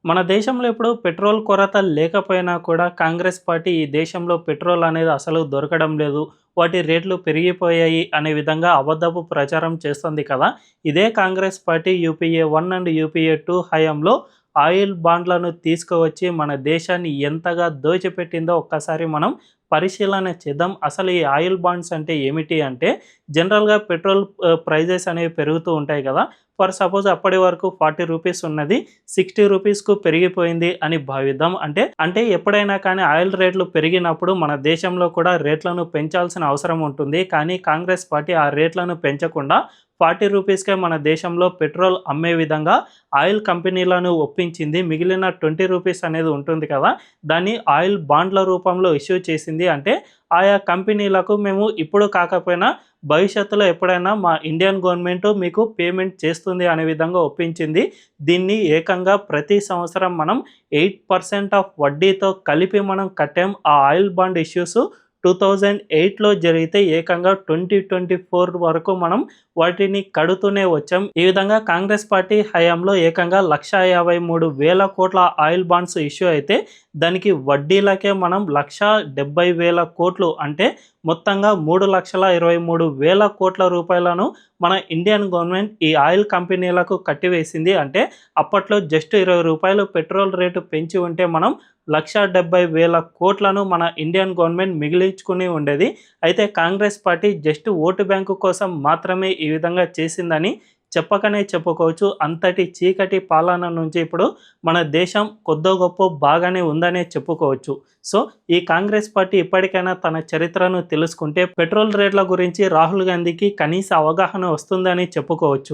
మన దేశంలో ఇప్పుడు పెట్రోల్ కొరత లేకపోయినా కూడా కాంగ్రెస్ పార్టీ ఈ దేశంలో పెట్రోల్ అనేది అసలు దొరకడం లేదు. వాటి రేట్లు పెరిగిపోయాయి అనే విధంగా అబద్ధపు ప్రచారం చేస్తుంది కదా! ఇదే Congress party UPA 1 and UPA 2 హయాంలో ఆయిల్ బాండ్లను తీసుకువచ్చి మన దేశాన్ని ఎంతగా దోచిపెట్టిందో ఒక్కసారి మనం పరిశీలన చేద్దాం. అసలు ఈ ఆయిల్ బాండ్స్ అంటే ఏమిటి అంటే జనరల్‌గా పెట్రోల్ ప్రైజెస్ అనేవి పెరుగుతూ ఉంటాయి కదా! ఫర్ సపోజ్ అప్పటి వరకు 40 రూపీస్ ఉన్నది 60 రూపీస్‌కు పెరిగిపోయింది అని భావిద్దాం. అంటే ఎప్పుడైనా కానీ ఆయిల్ రేట్లు పెరిగినప్పుడు మన దేశంలో కూడా రేట్లను పెంచాల్సిన అవసరం ఉంటుంది. కానీ కాంగ్రెస్ పార్టీ ఆ రేట్లను పెంచకుండా 40 రూపీస్‌కే మన దేశంలో పెట్రోల్ అమ్మే విధంగా ఆయిల్ కంపెనీలను ఒప్పించింది. మిగిలిన 20 రూపీస్ అనేది ఉంటుంది కదా! దాన్ని ఆయిల్ బాండ్ల రూపంలో ఇష్యూ చేసింది. అంటే ఆయా కంపెనీలకు మేము ఇప్పుడు కాకపోయినా భవిష్యత్తులో ఎప్పుడైనా మా ఇండియన్ గవర్నమెంట్ మీకు పేమెంట్ చేస్తుంది అనే విధంగా ఒప్పించింది. దీన్ని ఏకంగా ప్రతి సంవత్సరం మనం 8% ఆఫ్ వడ్డీతో కలిపి మనం కట్టాం. ఆ ఆయిల్ బాండ్ ఇష్యూస్ 2008లో జరిగితే ఏకంగా 2024 వరకు మనం వాటిని కడుతూనే వచ్చాం. ఈ విధంగా కాంగ్రెస్ పార్టీ హయాంలో ఏకంగా 1,53,000 కోట్ల ఆయిల్ బాండ్స్ ఇష్యూ అయితే దానికి వడ్డీలకే మనం 1,70,000 కోట్లు అంటే మొత్తంగా 3,23,000 కోట్ల రూపాయలను మన ఇండియన్ గవర్నమెంట్ ఈ ఆయిల్ కంపెనీలకు కట్టివేసింది. అంటే అప్పట్లో జస్ట్ ₹20 పెట్రోల్ రేటు పెంచి ఉంటే మనం 1,70,000 కోట్లను మన ఇండియన్ గవర్నమెంట్ మిగిలించుకుని ఉండేది. అయితే Congress party just vote bank కోసం మాత్రమే ఈ విధంగా చేసిందని చెప్పకనే చెప్పుకోవచ్చు. అంతటి చీకటి పాలన నుంచి ఇప్పుడు మన దేశం కొద్దో గొప్పో బాగానే ఉందనే చెప్పుకోవచ్చు. సో ఈ కాంగ్రెస్ పార్టీ ఇప్పటికైనా తన చరిత్రను తెలుసుకుంటే పెట్రోల్ రేట్ల గురించి రాహుల్ గాంధీకి కనీస అవగాహన వస్తుందని చెప్పుకోవచ్చు.